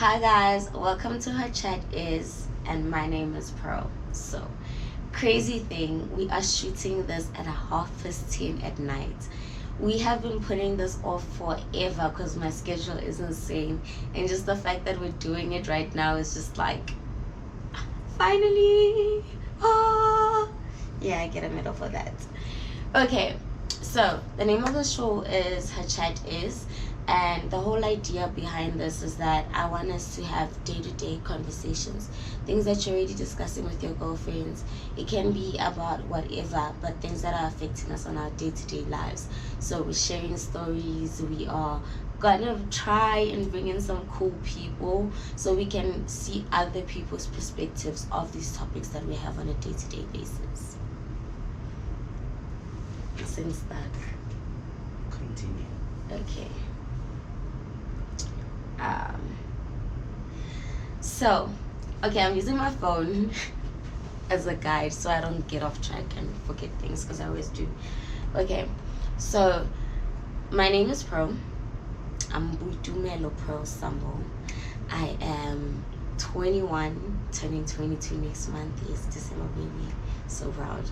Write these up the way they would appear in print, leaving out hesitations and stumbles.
Hi guys, welcome to Her Chat Is, and my name is Pearl. So, crazy thing, we are shooting this at 10:30 at night. We have been putting this off forever because my schedule is insane, and just the fact that we're doing it right now is just like, finally! Ah! Yeah, I get a medal for that. Okay, so the name of the show is Her Chat Is, and the whole idea behind this is that I want us to have day-to-day conversations, things that you're already discussing with your girlfriends. It can be about whatever, but things that are affecting us on our day-to-day lives. So we're sharing stories, we are gonna try and bring in some cool people so we can see other people's perspectives of these topics that we have on a day-to-day basis. Since that, Continue. okay. So, okay, I'm using my phone as a guide so I don't get off track and forget things, because I always do. Okay, so my name is Pearl. I'm Boitumelo Pearl Sambo. I am 21, turning 22 next month. Yes, December baby, so proud.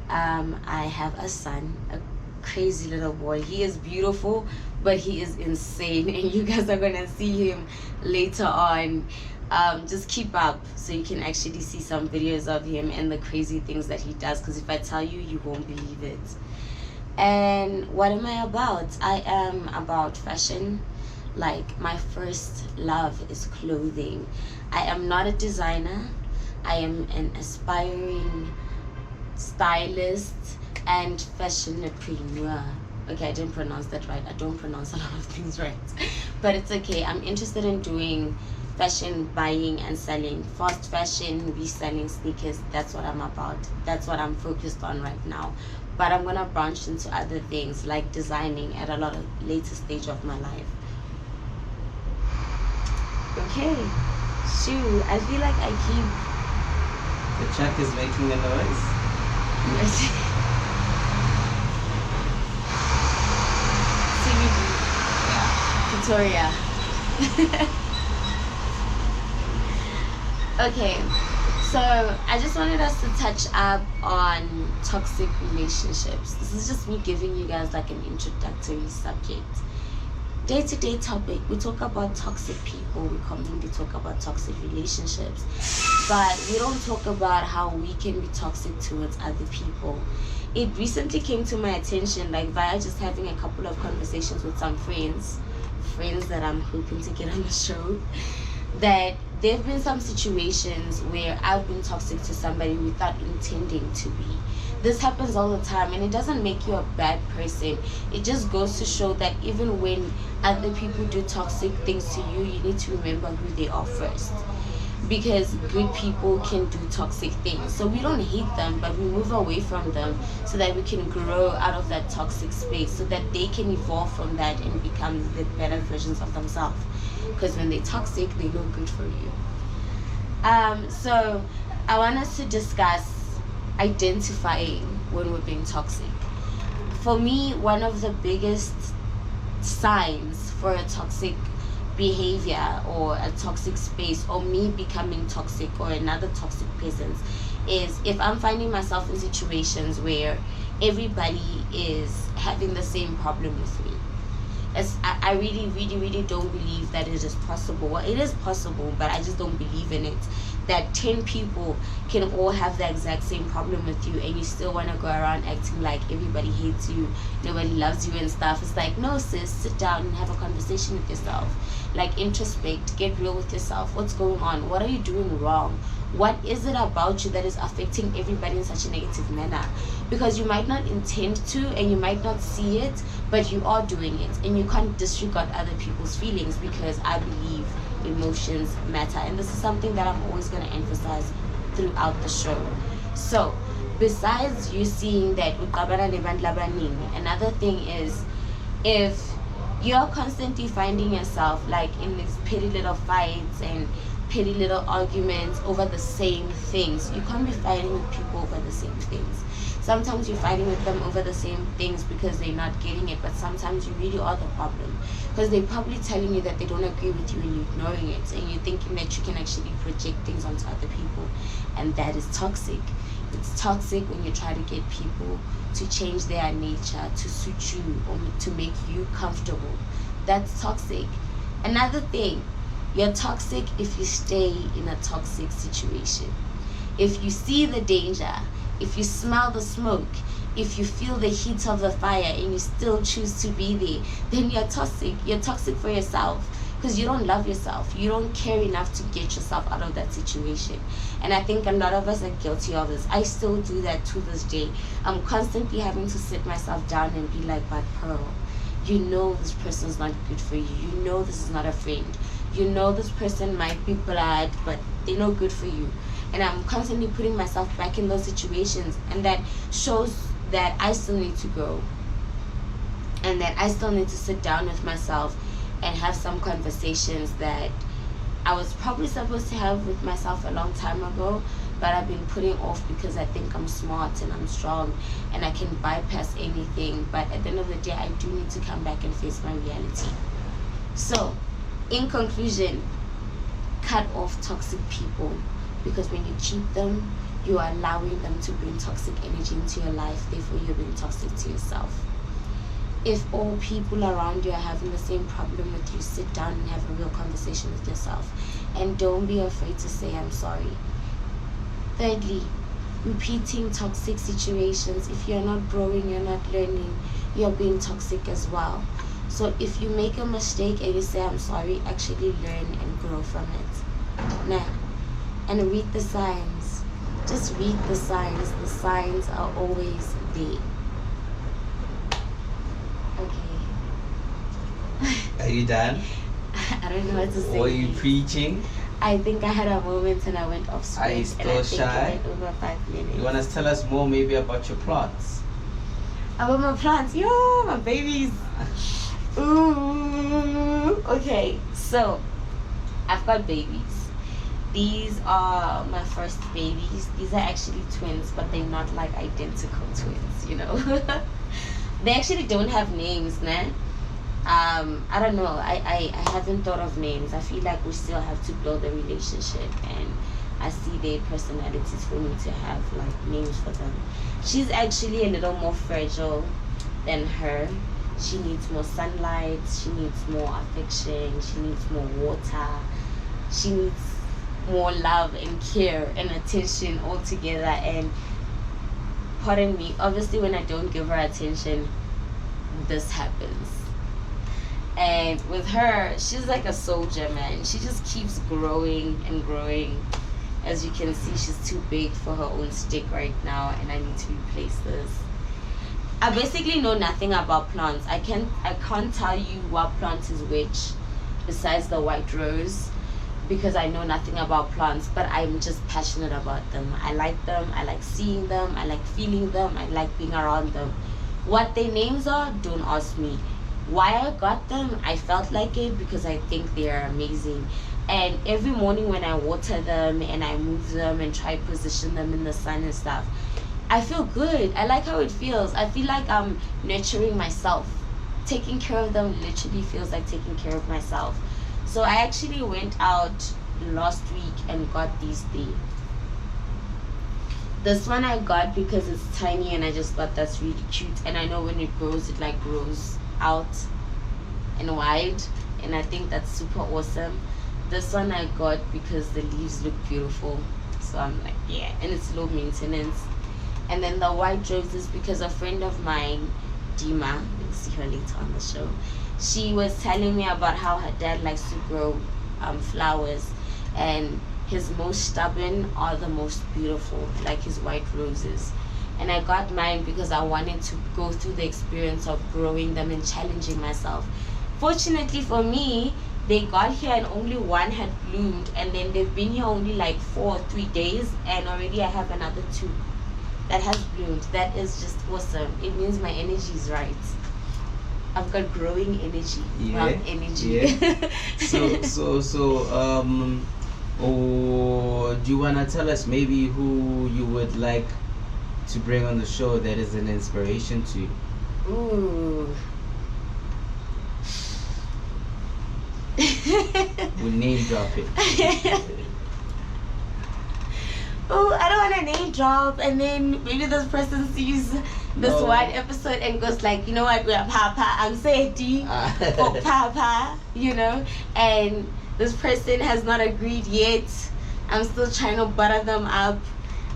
I have a son, a crazy little boy. He is beautiful, but he is insane, and you guys are gonna see him later on. Just keep up so you can actually see some videos of him and the crazy things that he does, because if I tell you, you won't believe it. And what am I about? I am about fashion. Like, my first love is clothing. I am not a designer. I am an aspiring stylist and fashionpreneur. Okay, I didn't pronounce that right. I don't pronounce a lot of things right, but it's okay. I'm interested in doing fashion buying and selling, fast fashion, reselling sneakers. That's what I'm about. That's what I'm focused on right now. But I'm gonna branch into other things like designing at a lot of later stage of my life. Okay, shoot, I feel like I keep The check is making a noise. CBD. Victoria. Okay, so I just wanted us to touch up on toxic relationships. This is just me giving you guys like an introductory subject. Day-to-day topic, we talk about toxic people, we commonly talk about toxic relationships, but we don't talk about how we can be toxic towards other people. It recently came to my attention, like via just having a couple of conversations with some friends that I'm hoping to get on the show, that there have been some situations where I've been toxic to somebody without intending to be. This happens all the time, and it doesn't make you a bad person. It just goes to show that even when other people do toxic things to you, you need to remember who they are first. Because good people can do toxic things. So we don't hate them, but we move away from them so that we can grow out of that toxic space, so that they can evolve from that and become the better versions of themselves. Because when they're toxic, they look good for you. So I want us to discuss identifying when we're being toxic. For me, one of the biggest signs for a toxic behavior or a toxic space, or me becoming toxic or another toxic person, is if I'm finding myself in situations where everybody is having the same problem with me. I really don't believe that it is possible. Well, it is possible, but I just don't believe in it. That 10 people can all have the exact same problem with you, and you still want to go around acting like everybody hates you, nobody loves you and stuff. It's like, no sis, sit down and have a conversation with yourself. Like, introspect, get real with yourself. What's going on? What are you doing wrong? What is it about you that is affecting everybody in such a negative manner? Because you might not intend to, and you might not see it, but you are doing it, and you can't disregard other people's feelings, because I believe emotions matter, and this is something that I'm always going to emphasize throughout the show. So besides you seeing that, another thing is, if you're constantly finding yourself like in these petty little fights and petty little arguments over the same things, you can't be fighting with people over the same things. Sometimes you're fighting with them over the same things because they're not getting it, but sometimes you really are the problem, because they're probably telling you that they don't agree with you and you're ignoring it, and you're thinking that you can actually project things onto other people, and that is toxic. It's toxic when you try to get people to change their nature to suit you or to make you comfortable. That's toxic. Another thing, you're toxic if you stay in a toxic situation. If you see the danger, if you smell the smoke, if you feel the heat of the fire and you still choose to be there, then you're toxic. You're toxic for yourself because you don't love yourself. You don't care enough to get yourself out of that situation. And I think a lot of us are guilty of this. I still do that to this day. I'm constantly having to sit myself down and be like, but Pearl, you know this person's not good for you. You know this is not a friend. You know this person might be blood, but they're no good for you. And I'm constantly putting myself back in those situations, and that shows that I still need to grow, and that I still need to sit down with myself and have some conversations that I was probably supposed to have with myself a long time ago, but I've been putting off because I think I'm smart and I'm strong and I can bypass anything. But at the end of the day, I do need to come back and face my reality. So in conclusion, cut off toxic people, because when you cheat them, you are allowing them to bring toxic energy into your life. Therefore, you're being toxic to yourself. If all people around you are having the same problem with you, sit down and have a real conversation with yourself. And don't be afraid to say, I'm sorry. Thirdly, repeating toxic situations. If you're not growing, you're not learning, you're being toxic as well. So if you make a mistake and you say, I'm sorry, actually learn and grow from it. Now, and read the signs. Just read the signs. The signs are always there. Okay. Are you done? I don't know what to say. Or are you preaching? I think I had a moment and I went off script. Are you still and I think shy? I went over 5 minutes. You want to tell us more maybe about your plants? About my plants? Yo, my babies. Ooh. Okay, so I've got babies. These are my first babies. These are actually twins, but they're not like identical twins, you know. They actually don't have names, nah. I don't know. I haven't thought of names. I feel like we still have to build a relationship, and I see their personalities for me to have like names for them. She's actually a little more fragile than her. She needs more sunlight. She needs more affection. She needs more water. She needs more love and care and attention altogether. And pardon me, obviously when I don't give her attention, this happens. And with her, she's like a soldier, man. She just keeps growing and growing. As you can see, she's too big for her own stick right now, and I need to replace this. I basically know nothing about plants. I can't tell you what plant is which besides the white rose, because I know nothing about plants, but I'm just passionate about them. I like them, I like seeing them, I like feeling them, I like being around them. What their names are, don't ask me. Why I got them, I felt like it because I think they are amazing. And every morning when I water them and I move them and try to position them in the sun and stuff, I feel good. I like how it feels. I feel like I'm nurturing myself. Taking care of them literally feels like taking care of myself. So I actually went out last week and got these three. This one I got because it's tiny and I just thought that's really cute. And I know when it grows, it like grows out and wide. And I think that's super awesome. This one I got because the leaves look beautiful. So I'm like, yeah. And it's low maintenance. And then the white roses because a friend of mine, Dima, you'll see her later on the show, she was telling me about how her dad likes to grow flowers, and his most stubborn are the most beautiful, like his white roses. And I got mine because I wanted to go through the experience of growing them and challenging myself. Fortunately for me, they got here and only one had bloomed, and then they've been here only like 4 or 3 days, and already I have another 2 that has bloomed. That is just awesome. It means my energy is right. I've got growing energy. Yeah. Energy. Yeah. So, do you wanna tell us maybe who you would like to bring on the show that is an inspiration to you? Ooh. We'll name drop it. Oh, I don't want to name drop, and then maybe this person sees this No. one episode and goes like, you know what, we're Papa, I'm saying or Papa, you know, and this person has not agreed yet. I'm still trying to butter them up.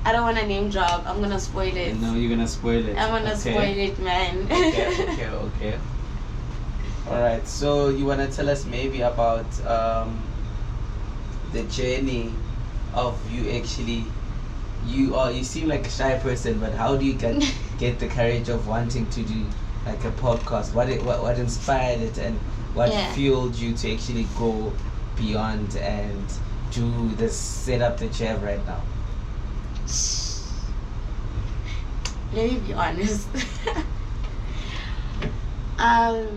I don't want to name drop. I'm gonna spoil it. No, you're gonna spoil it. I'm gonna spoil it, man. Okay. All right. So you wanna tell us maybe about the journey of you actually. You seem like a shy person, but how do you get the courage of wanting to do like a podcast? What inspired it, and what fueled you to actually go beyond and do this setup that you have right now? Let me be honest. I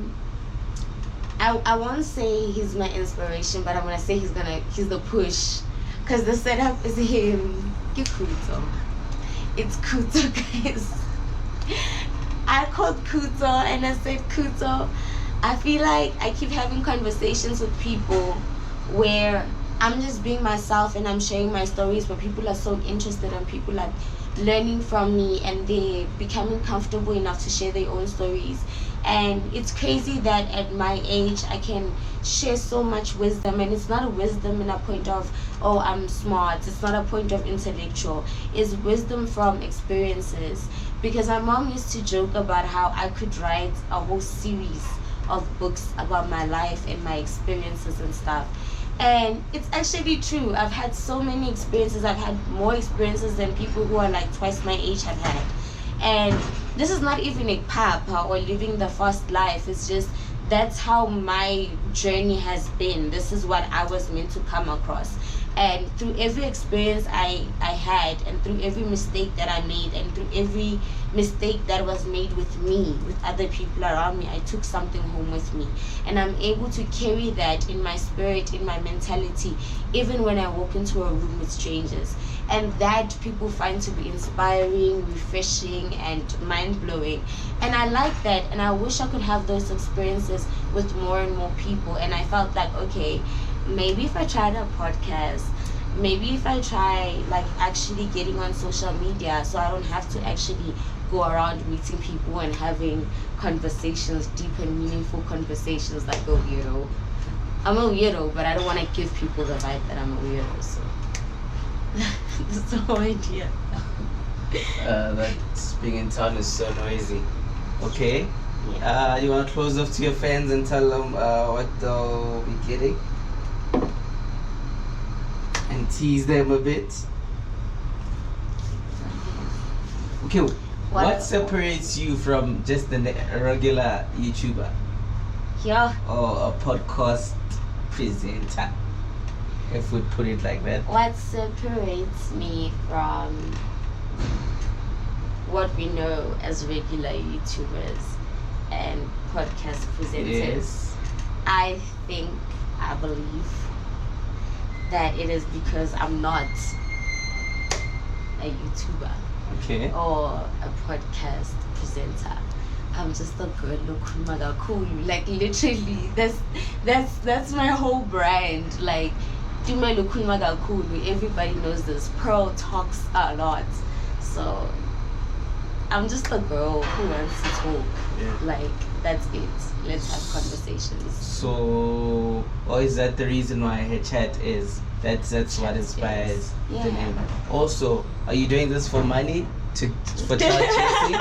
won't say he's my inspiration, but I'm gonna say he's the push, cause the setup is him. Kuto. It's Kuto, guys. I called Kuto and I said, Kuto, I feel like I keep having conversations with people where I'm just being myself and I'm sharing my stories, but people are so interested and people are learning from me and they're becoming comfortable enough to share their own stories. And it's crazy that at my age I can share so much wisdom, and it's not a wisdom in a point of, oh, I'm smart. It's not a point of intellectual. It's wisdom from experiences. Because my mom used to joke about how I could write a whole series of books about my life and my experiences and stuff. And it's actually true. I've had so many experiences. I've had more experiences than people who are like twice my age have had. And this is not even a papa or living the fast life. It's just that's how my journey has been. This is what I was meant to come across. And through every experience I had, and through every mistake that I made, and through every mistake that was made with me, with other people around me, I took something home with me. And I'm able to carry that in my spirit, in my mentality, even when I walk into a room with strangers. And that people find to be inspiring, refreshing, and mind-blowing. And I like that, and I wish I could have those experiences with more and more people. And I felt like, okay, maybe if I tried a podcast, maybe if I try like actually getting on social media, so I don't have to actually go around meeting people and having conversations, deep and meaningful conversations like a weirdo. I'm a weirdo, but I don't want to give people the vibe that I'm a weirdo, so that's the whole idea. That being in town is so noisy. Okay. Yeah. You want to close off to your fans and tell them what they'll be getting? And tease them a bit. Okay, what separates you from just a regular YouTuber Yeah. or a podcast presenter, if we put it like that? What separates me from what we know as regular YouTubers and podcast presenters? Yes. I believe that it is because I'm not a YouTuber Okay. or a podcast presenter. I'm just a girl lokhuluma kakhulu. Like literally, that's my whole brand. Like Boitumelo lokhuluma kakhulu. Everybody knows this. Pearl talks a lot, so I'm just a girl who wants to talk. Yeah. Like that's it. Let's have conversations. So, or is that the reason why her chat is? That's what inspires Yeah. the name. Also, are you doing this for money? For cloud chasing?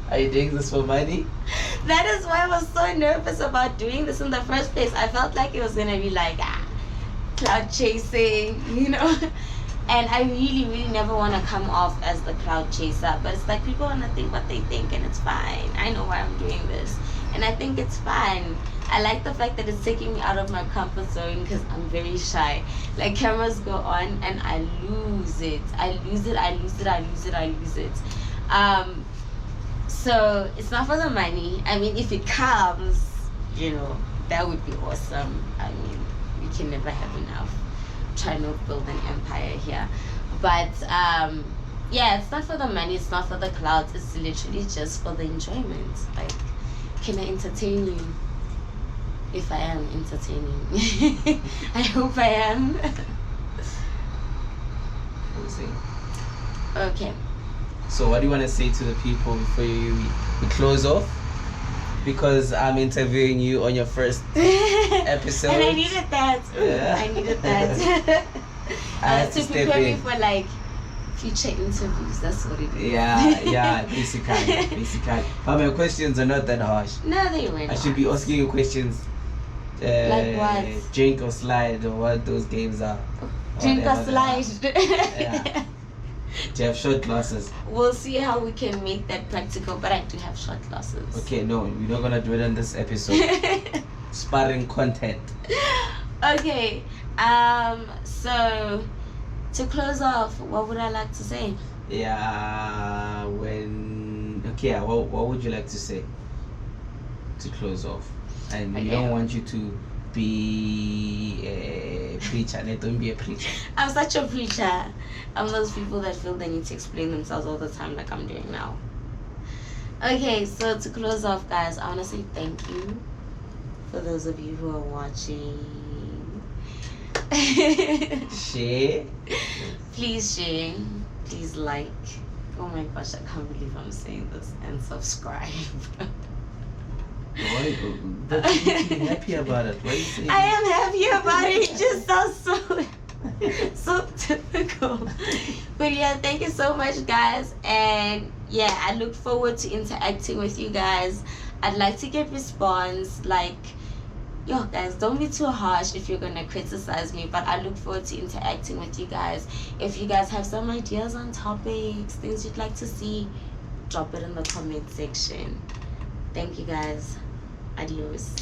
Are you doing this for money? That is why I was so nervous about doing this in the first place. I felt like it was gonna be like cloud chasing, you know. And I really never want to come off as the cloud chaser. But it's like people want to think what they think, and it's fine. I know why I'm doing this, and I think it's fine. I like the fact that it's taking me out of my comfort zone because I'm very shy. Like cameras go on and I lose it. So it's not for the money. I mean, if it comes, you know, that would be awesome. I mean, we can never have enough. I'm trying to build an empire here. But Yeah, it's not for the money, it's not for the clout, it's literally just for the enjoyment. Like, can I entertain you? If I am entertaining. I hope I am. We'll see. Okay. So what do you want to say to the people before we close off? Because I'm interviewing you on your first episode. And I needed that. Yeah. I needed that. I had to to step prepare me in. for like future interviews. That's what it is. Yeah, basically. But my questions are not that harsh. No, they weren't. I should be asking you questions. Like what? Drink or slide or what those games are. Drink or Whatever they are. slide. Yeah. Do you have short glasses? We'll see how we can make that practical, but I do have short glasses. Okay, no, we're not gonna do it on this episode. Sparring content. Okay. So to close off, what would I like to say? Yeah, what would you like to say to close off? And we Okay. don't want you to be a preacher. Don't be a preacher. I'm such a preacher. I'm those people that feel they need to explain themselves all the time, like I'm doing now. Okay, so to close off, guys, I want to say thank you for those of you who are watching. Share. Please share. Please like. Oh my gosh, I can't believe I'm saying this. And subscribe. Why? But you need to be happy about it. Why are you saying I am happy about it. It just sounds so typical. But yeah, thank you so much, guys. And yeah, I look forward to interacting with you guys. I'd like to get response. Like, yo, guys, don't be too harsh if you're gonna criticize me. But I look forward to interacting with you guys. If you guys have some ideas on topics, things you'd like to see, drop it in the comment section. Thank you, guys. Adios.